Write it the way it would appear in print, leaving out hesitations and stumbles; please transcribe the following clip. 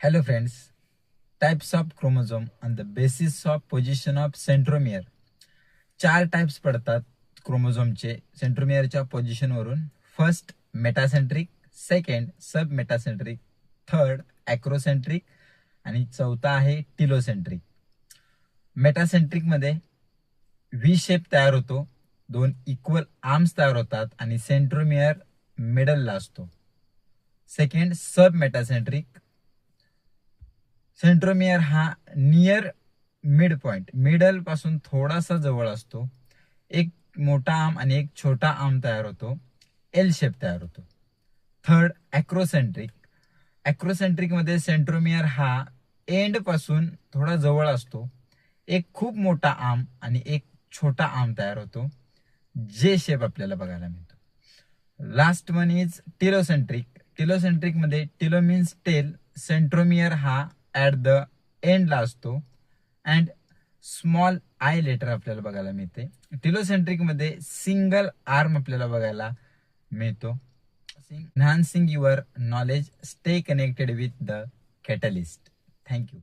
Hello friends, types of chromosome on the basis of position of centromere. 4 types पडतात क्रोमोझोमचे सेंट्रोमियरच्या पोझिशनवरून. First metacentric, second सब metacentric, third ॲक्रोसेंट्रिक आणि चौथा आहे telocentric. Metacentric मध्ये V shape तयार होतो, 2 equal arms तयार होतात आणि सेंट्रोमियर मिडलला असतो. सेकंड सब मेटासेंट्रिक, सेंट्रोमियर हा नियर मिड पॉइंट मिडल पासून थोडासा जवळ असतो. एक मोठा आर्म आणि एक छोटा आर्म तयार होतो, एल शेप तयार होतो. थर्ड ॲक्रोसेंट्रिक, ॲक्रोसेंट्रिक मध्ये सेंट्रोमियर हा एंड पासून थोडा जवळ असतो. एक खूप मोठा आर्म आणि एक छोटा आर्म तयार होतो, जे शेप आपल्याला बघायला मिळतो. Last one is telocentric. Telocentric मध्ये टिलो मीन्स टेल, सेंट्रोमियर हा ऍट द एंडला असतो अँड स्मॉल आय लेटर आपल्याला बघायला मिळते. टिलोसेंट्रिक मध्ये सिंगल आर्म आपल्याला बघायला मिळतो. एन्हान्सिंग your knowledge, stay connected with the catalyst. Thank you.